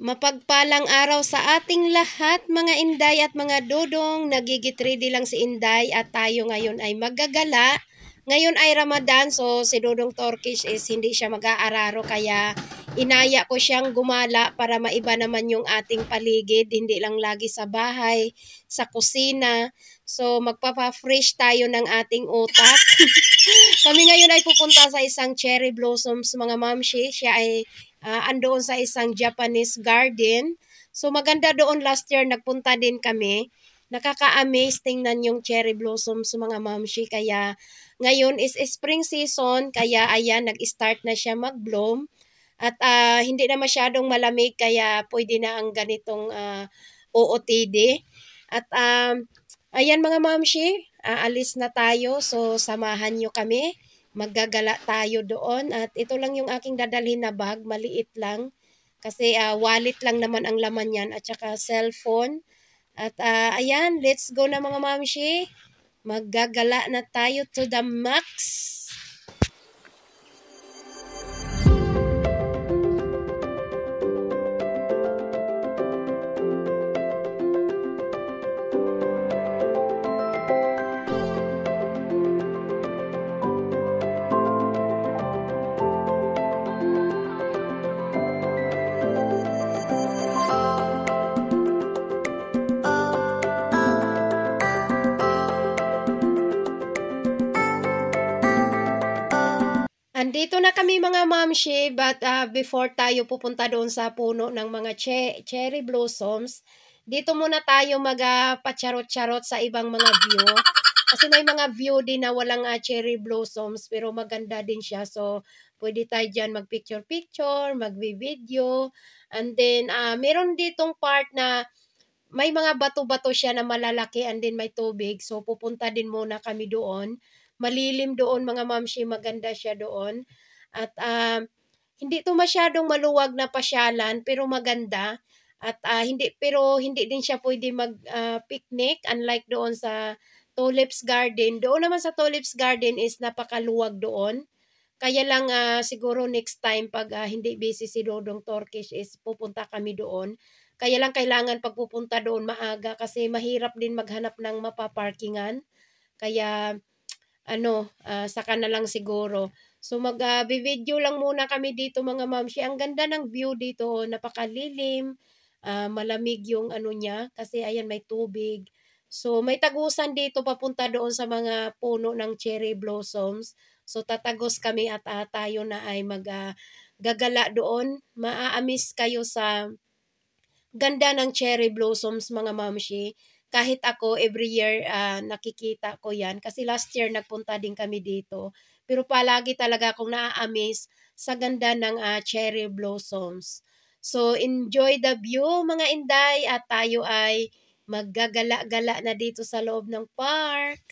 Mapagpalang araw sa ating lahat mga inday at mga dudong. Nagigit ready lang si Inday at tayo ngayon ay maggagala. Ngayon ay Ramadan, so si Dudong Turkish is hindi siya mag-aararo kaya inaya ko siyang gumala para maiba naman yung ating paligid. Hindi lang lagi sa bahay, sa kusina. So magpapa-fresh tayo ng ating utak. Kami ngayon ay pupunta sa isang cherry blossoms mga mamshi. Siya ay andoon sa isang Japanese garden. So maganda doon last year nagpunta din kami. Nakaka-amaze tingnan yung cherry blossoms mga mamshi. Kaya ngayon is spring season. Kaya ayan nag-start na siya mag-bloom. At hindi na masyadong malamig kaya pwede na ang ganitong OOTD. At ayan mga mamshi, aalis na tayo. So samahan nyo kami. Maggagala tayo doon. At ito lang yung aking dadalhin na bag. Maliit lang. Kasi wallet lang naman ang laman yan. At saka cellphone. At ayan, let's go na mga mamshi. Maggagala na tayo to the max. Andito na kami mga mamshi, but before tayo pupunta doon sa puno ng mga cherry blossoms, dito muna tayo magpacharot-charot sa ibang mga view. Kasi may mga view din na walang cherry blossoms, pero maganda din siya. So, pwede tayo dyan mag-picture-picture, mag-video. And then, meron ditong part na may mga bato-bato siya na malalaki and then may tubig. So, pupunta din muna kami doon. Malilim doon mga mamshi, maganda siya doon. At hindi to masyadong maluwag na pasyalan pero maganda. At hindi din siya pwede mag-picnic unlike doon sa Tulips Garden. Doon naman sa Tulips Garden is napakaluwag doon. Kaya lang siguro next time pag hindi busy si Dodong Turkish is pupunta kami doon. Kaya lang kailangan pagpupunta doon maaga kasi mahirap din maghanap ng mapaparkingan. Kaya saka na lang siguro. So mag-video lang muna kami dito mga mamshi. Ang ganda ng view dito, napakalilim. Malamig yung niya kasi ayan may tubig. So may tagusan dito papunta doon sa mga puno ng cherry blossoms. So tatagos kami at tayo na ay gagala doon. Maa-miss kayo sa ganda ng cherry blossoms mga mamshi. Kahit ako every year nakikita ko yan kasi last year nagpunta din kami dito. Pero palagi talaga akong na-amaze sa ganda ng cherry blossoms. So enjoy the view mga inday at tayo ay maggagala-gala na dito sa loob ng park.